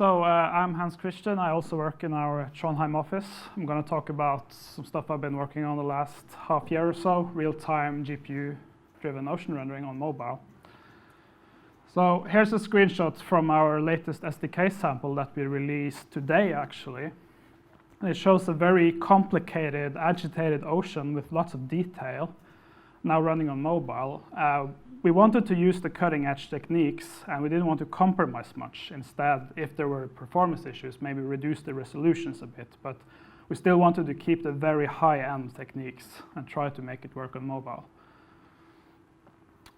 I'm Hans-Kristian. I also work in our Trondheim office. I'm going to talk about some stuff I've been working on the last half year or so, real-time GPU-driven ocean rendering on mobile. So here's a screenshot from our latest SDK sample that we released today, actually. It shows a very complicated, agitated ocean with lots of detail, now running on mobile. We wanted to use the cutting-edge techniques, and we didn't want to compromise much. Instead, if there were performance issues, maybe reduce the resolutions a bit. But we still wanted to keep the very high-end techniques and try to make it work on mobile.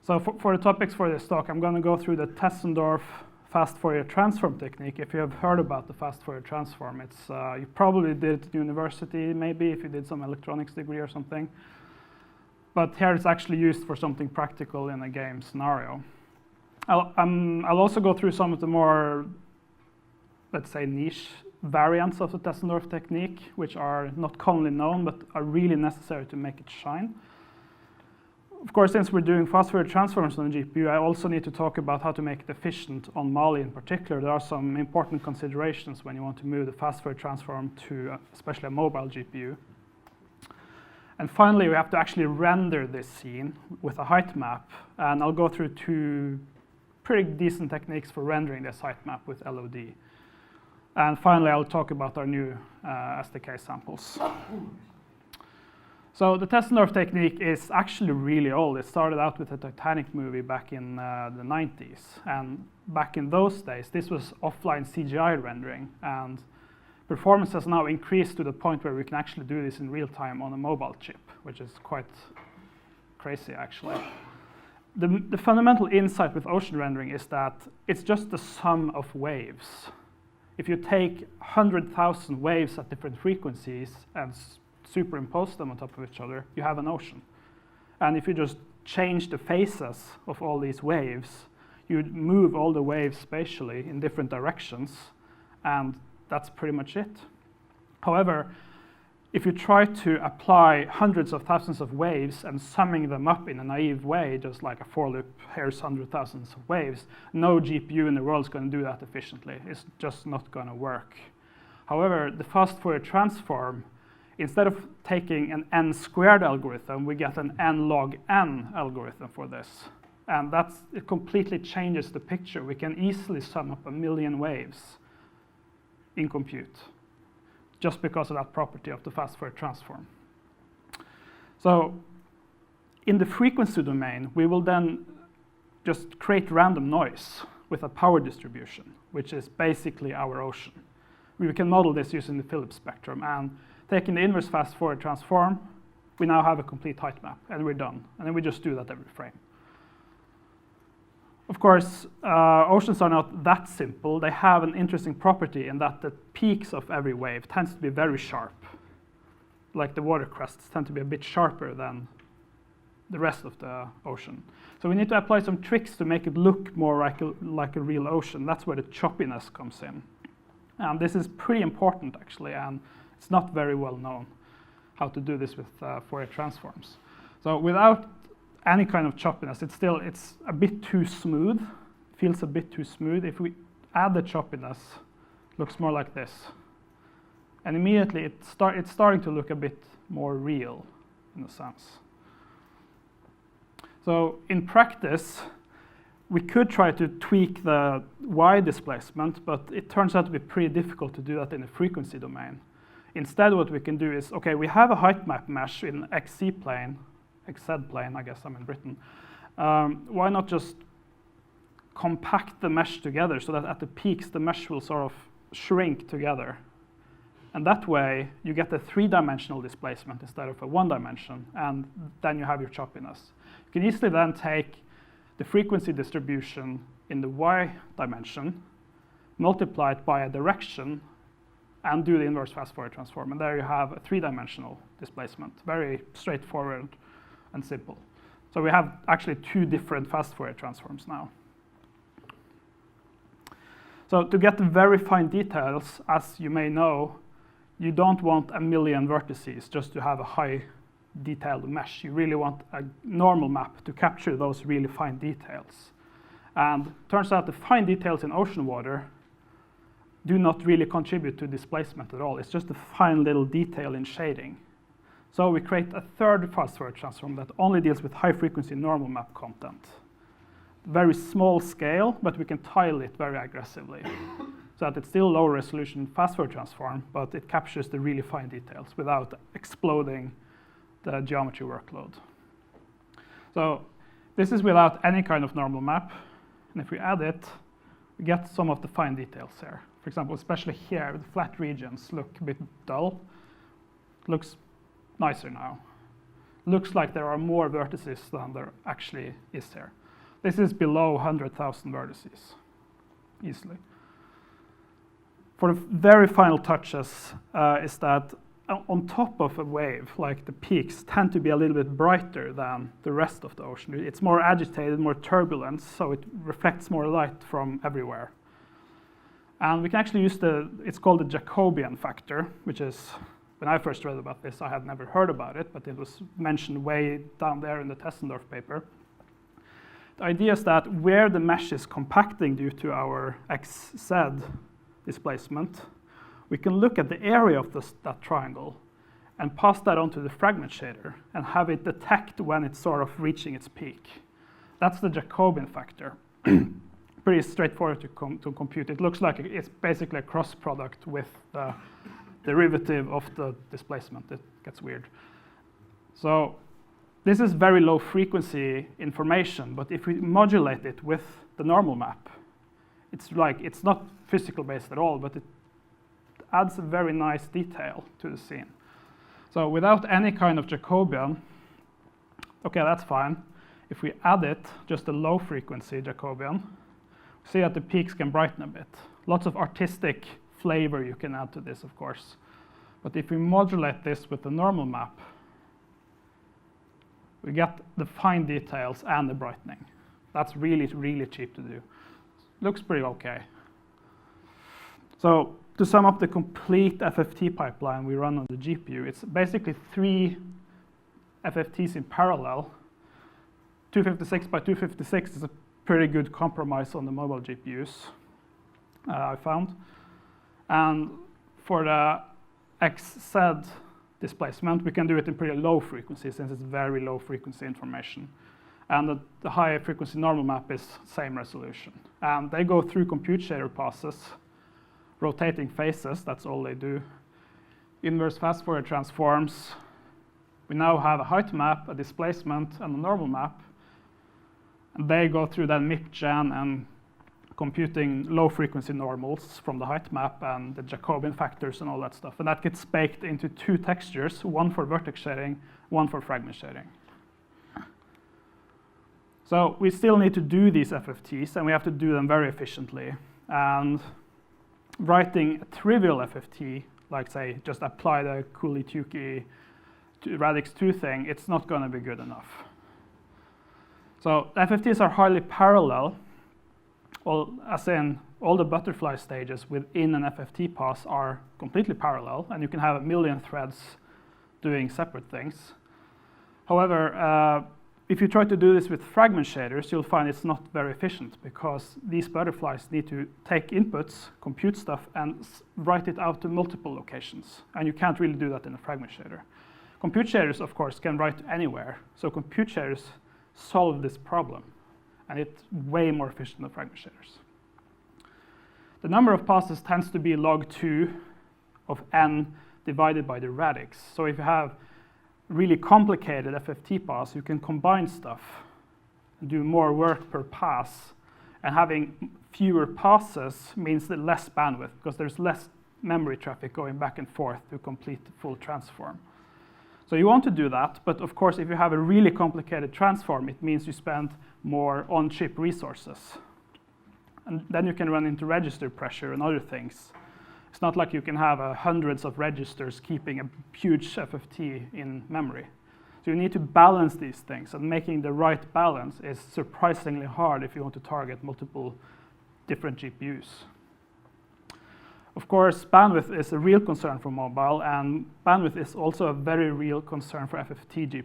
So for the topics for this talk, I'm going to go through the Fast Fourier Transform technique. If you have heard about the Fast Fourier Transform, it's you probably did it at university, maybe if you did some electronics degree or something. But here it's actually used for something practical in a game scenario. I'll also go through some of the more, let's say, niche variants of the Tessellation technique, which are not commonly known, but are really necessary to make it shine. Of course, since we're doing fast Fourier transforms on the GPU, I also need to talk about how to make it efficient on Mali in particular. There are some important considerations when you want to move the fast Fourier transform to especially a mobile GPU. And finally, we have to actually render this scene with a height map. And I'll go through two pretty decent techniques for rendering this height map with LOD. And finally, I'll talk about our new SDK samples. So the Tessellation technique is actually really old. It started out with a Titanic movie back in the 90s. And back in those days, this was offline CGI rendering. And performance has now increased to the point where we can actually do this in real time on a mobile chip, which is quite crazy, actually. The fundamental insight with ocean rendering is that it's just the sum of waves. If you take 100,000 waves at different frequencies and superimpose them on top of each other, you have an ocean. And if you just change the phases of all these waves, you'd move all the waves spatially in different directions, and that's pretty much it. However, if you try to apply hundreds of thousands of waves and summing them up in a naive way, just like a for loop, here's 100,000 of waves, no GPU in the world is going to do that efficiently. It's just not going to work. However, the Fast Fourier Transform, instead of taking an n-squared algorithm, we get an n log n algorithm for this. And it completely changes the picture. We can easily sum up 1 million waves in compute, just because of that property of the Fast Fourier Transform. So in the frequency domain, we will then just create random noise with a power distribution, which is basically our ocean. We can model this using the Phillips spectrum, and taking the inverse Fast Fourier Transform, we now have a complete height map, and we're done. And then we just do that every frame. Of course, oceans are not that simple. They have an interesting property in that the peaks of every wave tends to be very sharp. Like the water crests tend to be a bit sharper than the rest of the ocean. So we need to apply some tricks to make it look more like a real ocean. That's where the choppiness comes in. And this is pretty important, actually, and it's not very well known how to do this with Fourier transforms. So without any kind of choppiness, it's a bit too smooth, feels a bit too smooth. If we add the choppiness, it looks more like this. And immediately it's starting to look a bit more real, in a sense. So in practice, we could try to tweak the Y displacement, but it turns out to be pretty difficult to do that in the frequency domain. Instead, what we can do is, okay, we have a height map mesh in XZ plane, XZ plane, I guess I'm in Britain. Why not just compact the mesh together so that at the peaks, the mesh will sort of shrink together. And that way, you get a 3-dimensional displacement instead of a 1-dimension, and then you have your choppiness. You can easily then take the frequency distribution in the Y dimension, multiply it by a direction, and do the inverse Fast Fourier Transform. And there you have a 3-dimensional displacement. Very straightforward and simple. So we have actually 2 different Fast Fourier Transforms now. So to get the very fine details, as you may know, you don't want 1 million vertices just to have a high detailed mesh. You really want a normal map to capture those really fine details. And turns out the fine details in ocean water do not really contribute to displacement at all. It's just a fine little detail in shading. So we create a third fast Fourier transform that only deals with high-frequency normal map content. Very small scale, but we can tile it very aggressively. So that it's still low resolution fast Fourier transform, but it captures the really fine details without exploding the geometry workload. So this is without any kind of normal map. And if we add it, we get some of the fine details here. For example, especially here, the flat regions look a bit dull. It looks nicer now. Looks like there are more vertices than there actually is here. This is below 100,000 vertices, easily. For the very final touches is that on top of a wave, like the peaks tend to be a little bit brighter than the rest of the ocean. It's more agitated, more turbulence, so it reflects more light from everywhere. And we can actually use it's called the Jacobian factor, which is, when I first read about this, I had never heard about it, but it was mentioned way down there in the Tessendorf paper. The idea is that where the mesh is compacting due to our XZ displacement, we can look at the area of that triangle and pass that onto the fragment shader and have it detect when it's sort of reaching its peak. That's the Jacobian factor. Pretty straightforward to compute. It looks like it's basically a cross product with the derivative of the displacement. It gets weird. So this is very low frequency information, but if we modulate it with the normal map, it's not physical based at all, but it adds a very nice detail to the scene. So without any kind of Jacobian, okay, that's fine. If we add it, just a low frequency Jacobian, see that the peaks can brighten a bit. Lots of artistic flavor you can add to this, of course. But if we modulate this with the normal map, we get the fine details and the brightening. That's really, really cheap to do. Looks pretty okay. So to sum up the complete FFT pipeline we run on the GPU, it's basically 3 FFTs in parallel. 256 by 256 is a pretty good compromise on the mobile GPUs, I found. And for the XZ displacement, we can do it in pretty low frequency since it's very low frequency information. And the high frequency normal map is same resolution. And they go through compute shader passes, rotating faces, that's all they do. Inverse fast Fourier transforms. We now have a height map, a displacement, and a normal map. And they go through that MIPGen and computing low frequency normals from the height map and the Jacobian factors and all that stuff. And that gets baked into 2 textures, one for vertex shading, one for fragment shading. So we still need to do these FFTs, and we have to do them very efficiently. And writing a trivial FFT, like say, just apply the Cooley-Tukey radix 2 thing, it's not going to be good enough. So FFTs are highly parallel, as in all the butterfly stages within an FFT pass are completely parallel, and you can have 1 million threads doing separate things. However, if you try to do this with fragment shaders, you'll find it's not very efficient because these butterflies need to take inputs, compute stuff, and write it out to multiple locations. And you can't really do that in a fragment shader. Compute shaders, of course, can write anywhere. So compute shaders solve this problem. And it's way more efficient than fragment shaders. The number of passes tends to be log 2 of n divided by the radix. So if you have really complicated FFT pass, you can combine stuff and do more work per pass. And having fewer passes means that less bandwidth because there's less memory traffic going back and forth to complete the full transform. So you want to do that, but of course, if you have a really complicated transform, it means you spend more on-chip resources. And then you can run into register pressure and other things. It's not like you can have hundreds of registers keeping a huge FFT in memory. So you need to balance these things, and making the right balance is surprisingly hard if you want to target multiple different GPUs. Of course, bandwidth is a real concern for mobile, and bandwidth is also a very real concern for GPU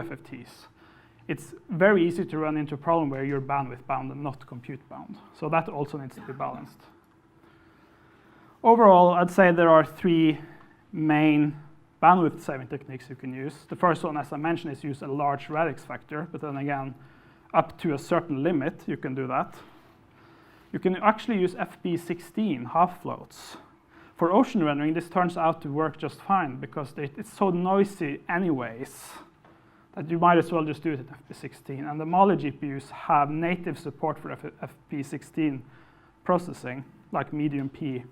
FFTs. It's very easy to run into a problem where you're bandwidth bound and not compute bound. So that also needs to be balanced. Overall, I'd say there are 3 main bandwidth saving techniques you can use. The first one, as I mentioned, is use a large radix factor, but then again, up to a certain limit, you can do that. You can actually use FP16 half floats. For ocean rendering, this turns out to work just fine because it's so noisy anyways that you might as well just do it at FP16. And the Mali GPUs have native support for FP16 processing, like medium P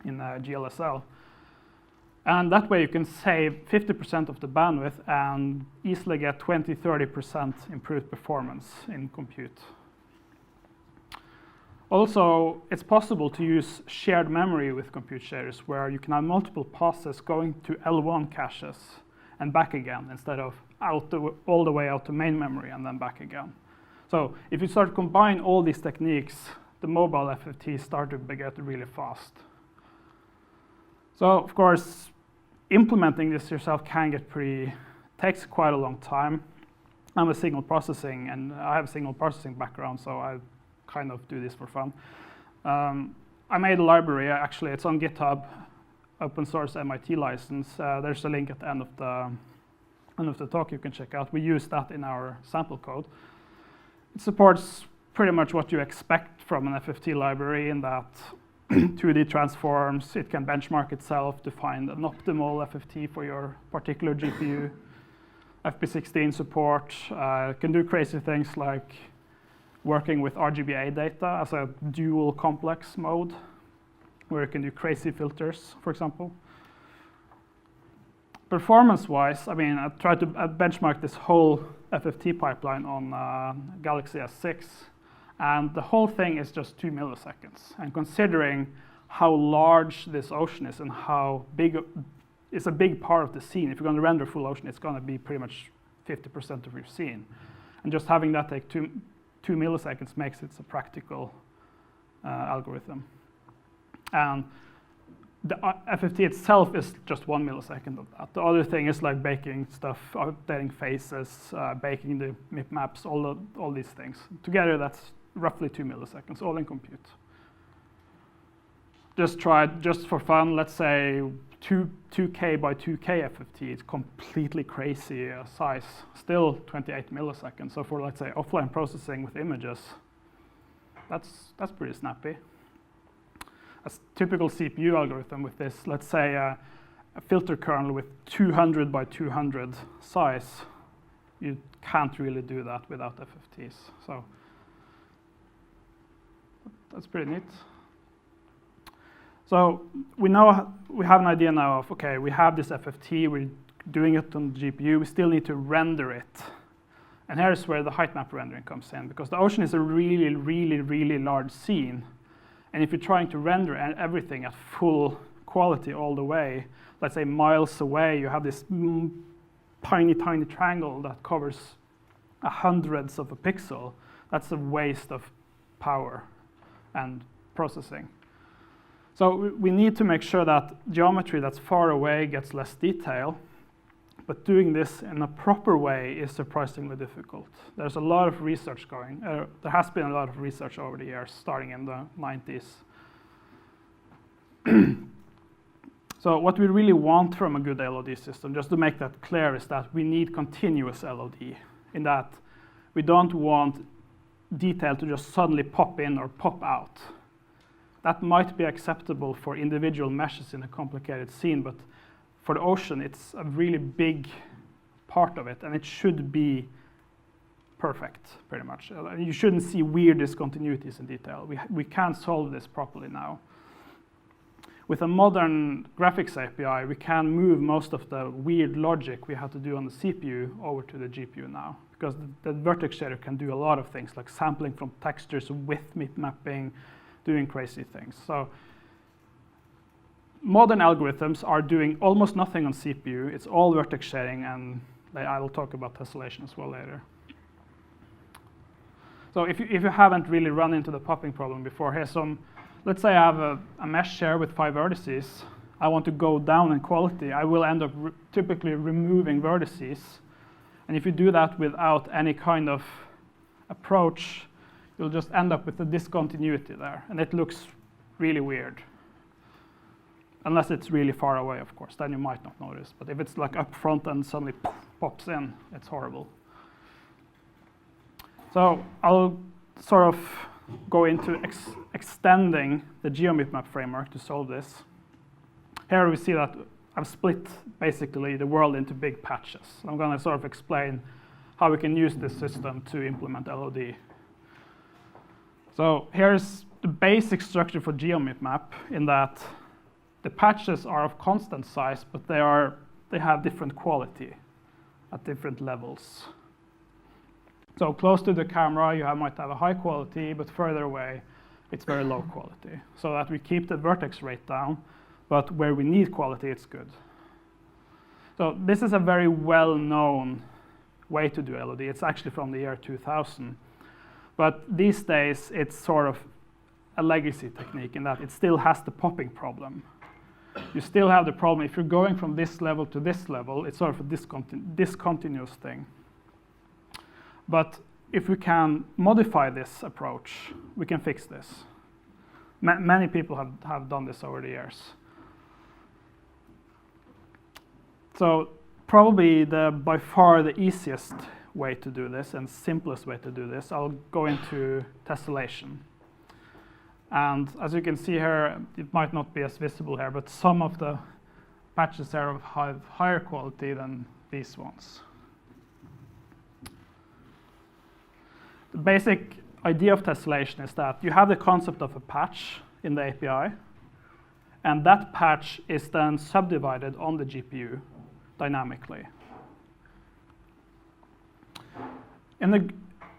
in GLSL. And that way you can save 50% of the bandwidth and easily get 20–30% improved performance in compute. Also, it's possible to use shared memory with compute shaders where you can have multiple passes going to L1 caches and back again instead of all the way out to main memory and then back again. So if you start to combine all these techniques, the mobile FFTs start to get really fast. So of course, implementing this yourself takes quite a long time. I'm a signal processing, and I have a signal processing background, so I kind of do this for fun. I made a library, actually, it's on GitHub, open source MIT license. There's a link at the end of the talk you can check out. We use that in our sample code. It supports pretty much what you expect from an FFT library in that 2D transforms, it can benchmark itself to find an optimal FFT for your particular GPU. FP16 support, can do crazy things like working with RGBA data as a dual complex mode, where you can do crazy filters, for example. Performance-wise, I mean, I tried to benchmark this whole FFT pipeline on Galaxy S6, and the whole thing is just 2 milliseconds. And considering how large this ocean is and how big it's a big part of the scene, if you're going to render full ocean, it's going to be pretty much 50% of your scene. And just having that take 2 milliseconds makes it a practical algorithm. And the FFT itself is just 1 millisecond of that. The other thing is like baking stuff, updating faces, baking the MIP maps, all these things. Together, that's roughly 2 milliseconds, all in compute. Just for fun, let's say 2K by 2K FFT is completely crazy size, still 28 milliseconds. So for, let's say, offline processing with images, that's pretty snappy. A typical CPU algorithm with this, let's say a filter kernel with 200 by 200 size, you can't really do that without FFTs. So that's pretty neat. So we have an idea now of, okay, we have this FFT, we're doing it on the GPU, we still need to render it. And here's where the height map rendering comes in, because the ocean is a really, really, really large scene. And if you're trying to render everything at full quality all the way, let's say miles away, you have this tiny, tiny triangle that covers hundreds of a pixel. That's a waste of power and processing. So we need to make sure that geometry that's far away gets less detail, but doing this in a proper way is surprisingly difficult. There's a lot of research going. There has been a lot of research over the years, starting in the 90s. So what we really want from a good LOD system, just to make that clear, is that we need continuous LOD, in that we don't want detail to just suddenly pop in or pop out. That might be acceptable for individual meshes in a complicated scene, but for the ocean, it's a really big part of it, and it should be perfect, pretty much. You shouldn't see weird discontinuities in detail. We can't solve this properly now. With a modern graphics API, we can move most of the weird logic we have to do on the CPU over to the GPU now, because the vertex shader can do a lot of things, like sampling from textures with MIP mapping, doing crazy things. So modern algorithms are doing almost nothing on CPU. It's all vertex shading, and I will talk about tessellation as well later. So if you haven't really run into the popping problem before, here's some, let's say I have a mesh here with 5 vertices. I want to go down in quality. I will end up typically removing vertices. And if you do that without any kind of approach, you'll just end up with a discontinuity there, and it looks really weird. unless it's really far away, of course, then you might not notice. But if it's like up front and suddenly poof, pops in, it's horrible. So I'll sort of go into extending the GeoMipMap framework to solve this. Here we see that I've split basically the world into big patches. I'm going to sort of explain how we can use this system to implement LOD. So here's the basic structure for GeoMipMap, in that the patches are of constant size, but they have different quality at different levels. So close to the camera, you might have a high quality, but further away, it's very low quality. So that we keep the vertex rate down, but where we need quality, it's good. So this is a very well-known way to do LOD. It's actually from the year 2000. But these days, it's sort of a legacy technique in that it still has the popping problem. You still have the problem. If you're going from this level to this level, it's sort of a discontinuous thing. But if we can modify this approach, we can fix this. Many people have done this over the years. So probably by far the easiest way to do this and simplest way to do this, I'll go into tessellation. And as you can see here, it might not be as visible here, but some of the patches here have higher quality than these ones. The basic idea of tessellation is that you have the concept of a patch in the API, and that patch is then subdivided on the GPU dynamically.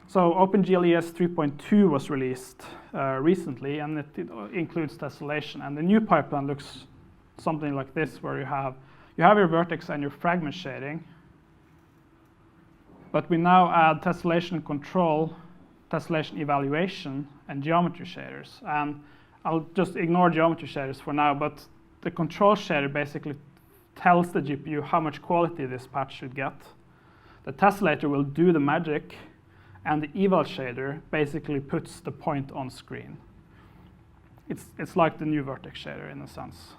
So OpenGLES 3.2 was released recently, and it includes tessellation. And the new pipeline looks something like this, where you have your vertex and your fragment shading, but we now add tessellation control, tessellation evaluation, and geometry shaders. And I'll just ignore geometry shaders for now, but the control shader basically tells the GPU how much quality this patch should get. The tessellator will do the magic, and the eval shader basically puts the point on screen. It's like the new vertex shader in a sense.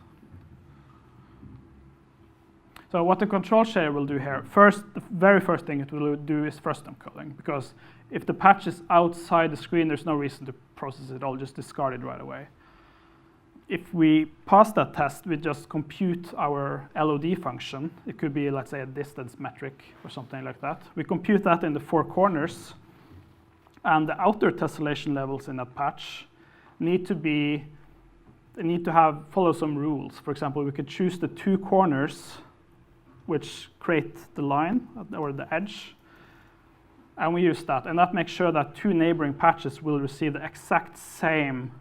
So what the control shader will do here, the very first thing it will do is frustum culling, because if the patch is outside the screen, there's no reason to process it all, just discard it right away. If we pass that test, we just compute our LOD function. It could be, let's say, a distance metric or something like that. We compute that in the four corners, and the outer tessellation levels in that patch need to follow some rules. For example, we could choose the two corners which create the line or the edge, and we use that. And that makes sure that two neighboring patches will receive the exact same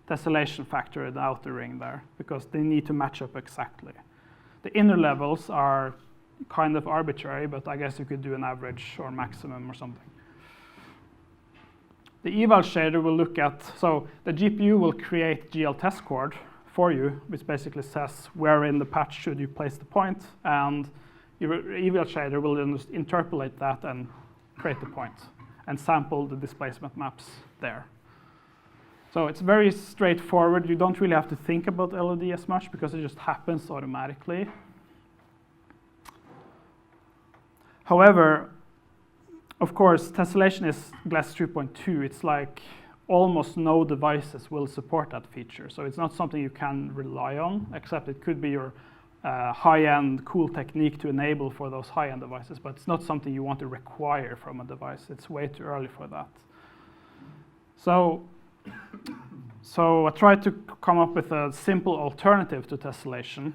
tessellation factor in the outer ring there, because they need to match up exactly. The inner levels are kind of arbitrary, but I guess you could do an average or maximum or something. The eval shader will look at, so the GPU will create GL test chord for you, which basically says where in the patch should you place the point, and your eval shader will then just interpolate that and create the point and sample the displacement maps there. So it's very straightforward. You don't really have to think about LOD as much because it just happens automatically. However, of course, tessellation is GLES 3.2. It's like almost no devices will support that feature. So it's not something you can rely on, except it could be your high-end cool technique to enable for those high-end devices, but it's not something you want to require from a device. It's way too early for that. So I tried to come up with a simple alternative to tessellation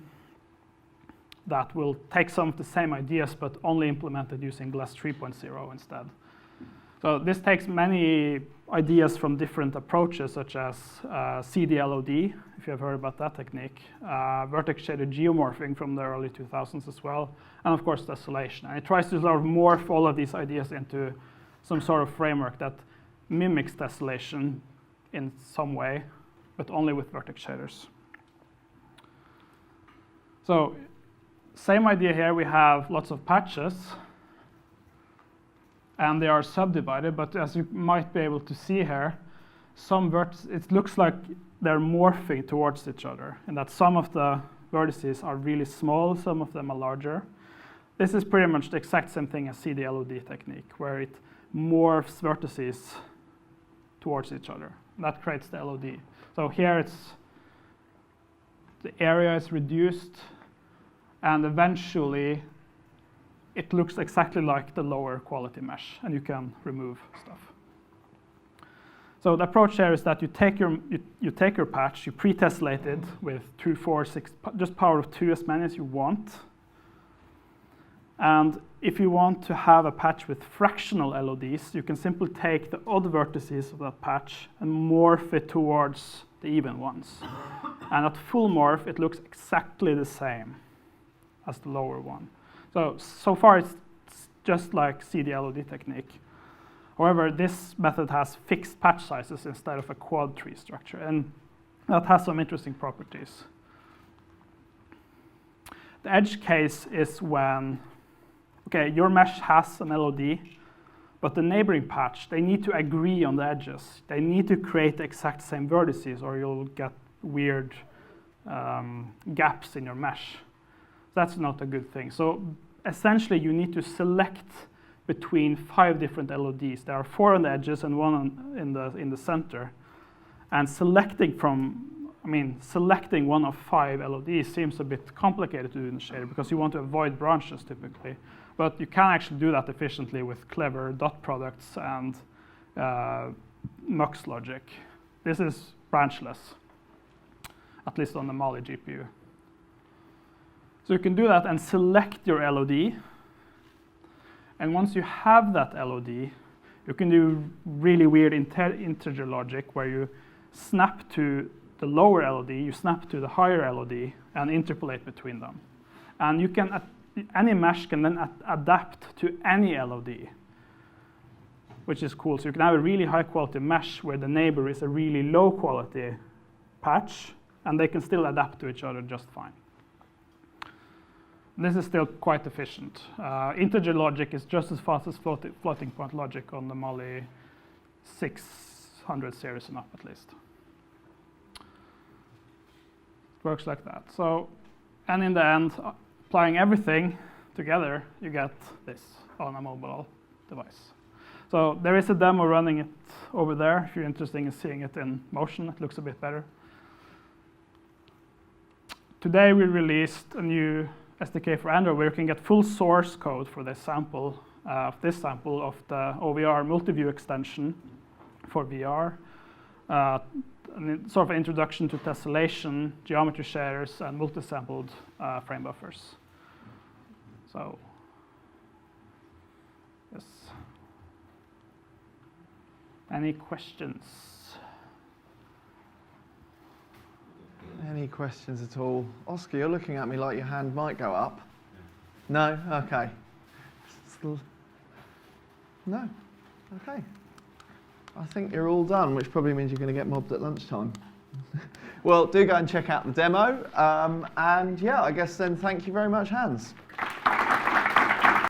that will take some of the same ideas but only implemented using GLES 3.0 instead. So this takes many ideas from different approaches, such as CDLOD, if you have heard about that technique, vertex shaded geomorphing from the early 2000s as well, and of course tessellation. And it tries to sort of morph all of these ideas into some sort of framework that mimics tessellation in some way, but only with vertex shaders. So same idea here. We have lots of patches, and they are subdivided, but as you might be able to see here, it looks like they're morphing towards each other, and that some of the vertices are really small, some of them are larger. This is pretty much the exact same thing as CD-LOD technique, where it morphs vertices towards each other. That creates the LOD. So here the area is reduced, and eventually it looks exactly like the lower quality mesh, and you can remove stuff. So the approach here is that you take your patch, you pre-tessellate it with 2, 4, 6, just power of 2, as many as you want. And if you want to have a patch with fractional LODs, you can simply take the odd vertices of that patch and morph it towards the even ones. And at full morph, it looks exactly the same as the lower one. So far, it's just like CD-LOD technique. However, this method has fixed patch sizes instead of a quad tree structure, and that has some interesting properties. The edge case is when, okay, your mesh has an LOD, but the neighboring patch, they need to agree on the edges. They need to create the exact same vertices, or you'll get weird gaps in your mesh. That's not a good thing. So essentially, you need to select between 5 different LODs. There are 4 on the edges and 1 in the center. And selecting one of 5 LODs seems a bit complicated to do in the shader because you want to avoid branches typically. But you can actually do that efficiently with clever dot products and MUX logic. This is branchless, at least on the Mali GPU. So you can do that and select your LOD. And once you have that LOD, you can do really weird integer logic where you snap to the lower LOD, you snap to the higher LOD, and interpolate between them. And you can, any mesh can then adapt to any LOD, which is cool. So you can have a really high quality mesh where the neighbor is a really low quality patch, and they can still adapt to each other just fine. This is still quite efficient. Integer logic is just as fast as floating point logic on the Mali 600 series and up, at least. It works like that. So, and in the end, applying everything together, you get this on a mobile device. So there is a demo running it over there. If you're interested in seeing it in motion, it looks a bit better. Today we released a new SDK for Android where you can get full source code for this sample of the OVR multi-view extension for VR, sort of an introduction to tessellation, geometry shaders, and multi-sampled frame buffers. So, yes. Any questions? Any questions at all? Oscar, you're looking at me like your hand might go up. No? Okay. No? Okay. I think you're all done, which probably means you're going to get mobbed at lunchtime. Well, do go and check out the demo. And yeah, I guess then thank you very much, Hans.